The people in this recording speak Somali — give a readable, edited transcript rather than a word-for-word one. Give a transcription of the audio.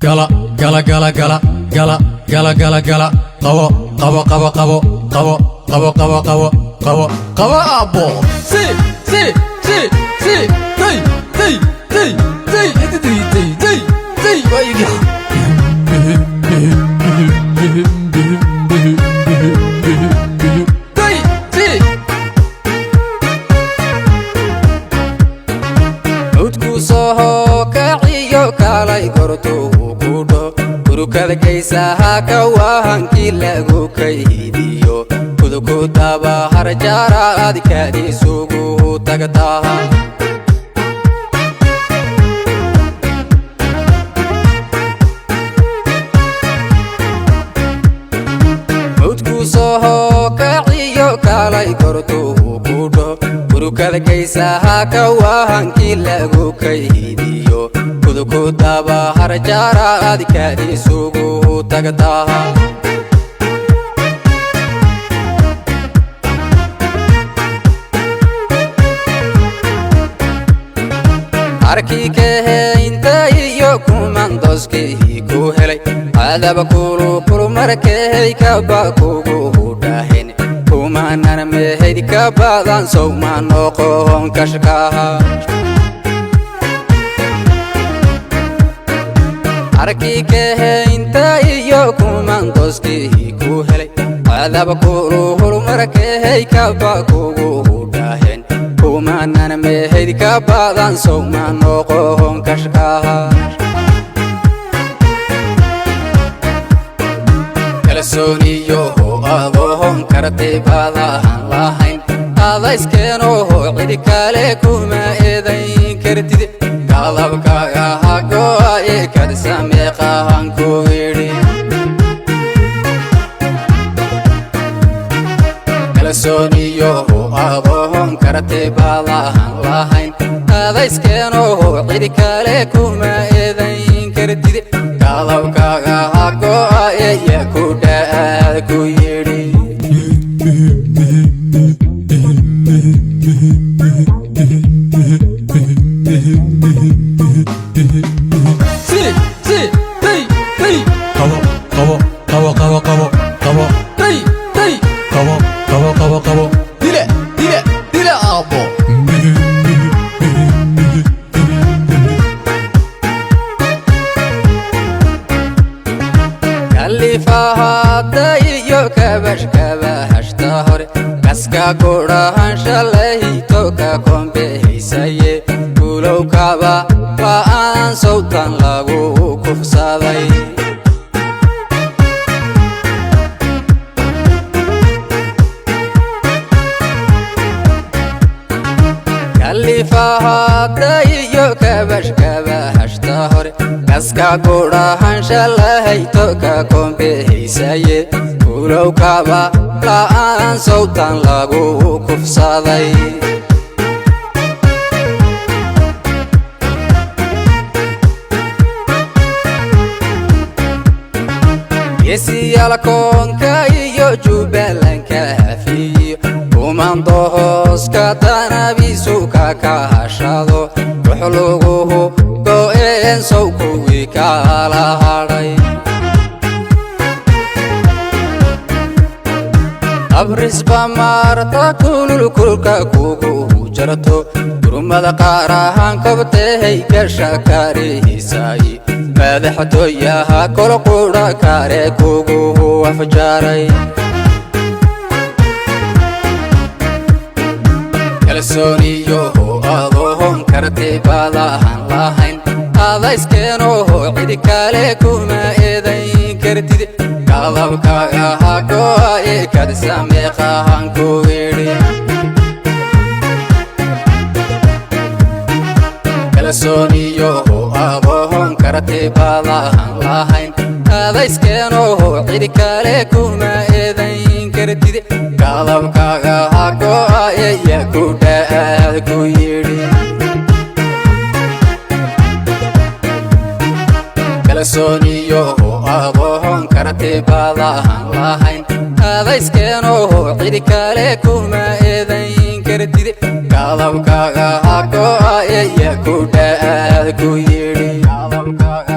gala gala gala gala gala gala gala gala qabo qabo qabo qabo qabo qabo qabo qabo qabo qabo abo si si si si tay tay tay tay tay tay tay tay ويجي kalay gorto kudo kurukada kaysaha kawahanki lagu kaydiyo kuduku taba harjara adikadi sugu tagataha mudku soho kaciyo kalay gorto kudo kurukada kaysaha kawahanki lagu kaydiyo kuduku taba harjara adikadi sugu tagataha arki kehe inta iyo kumandoski ku helay adaba kulu kulu markay kaba kugu dahin kumanan mehed kabadan sawman oqon kashkaha arki kehe inta iyo kumandoski ku helay adaba kulu kulu markay kaba kugu dahin kumanan mehed kabadan sawman oqon kashkaha kalsooniyo adoon kartay badan lahayn adayskeno cidi kale kuma eedayn kartid qalabkaaga hago ay kadsamee qahan ku yiri kalsooniyo adoon kartay badan lahayn adayskeno cidi kale kuma eedayn kartid qalabkaaga hago ay ku dhaad ku yiri si si tay tay qabo qabo qabo qabo qabo qabo tay tay qabo qabo qabo qabo dile dile dile abo kalifaha iyo kabash kabashta hore kaska kurahan shalay toka kombehisaye kulow kaba waan sawtan lagu kufsaday kalifaha iyo kabash kabashta hore kaska kurahan shalay toka kombehisaye kulow kaba waan sawtan lagu kufsaday yesiyala konka iyo jubalanka hafiyo kumandohos katanabisu kakahashado ruxluguhu go'een sow kuwii kala hadhay abrisba marta kulul kulka kugu jarto durmada qaarahan kabtay gasha karihiisay madaxtooyaha kol qura kare kugu afjaray kalsooniyo adoon kartay badan lahayn adayskeno cidi kale kuma eedayn kartid qalabkaaga hago ay kadsamee qahan ku yiri kalsooniyo adoon kartay badan lahayn adayskeno cidi kale kuma eedayn kartid qalabkaaga hago ay ku dhaad ku yiri kalsooniyo adoon kartay badan lahayn adayskeno cidi kale kuma eedayn kartid qalabkaaga hago ay ku dhaad ku yiri qalabkaaga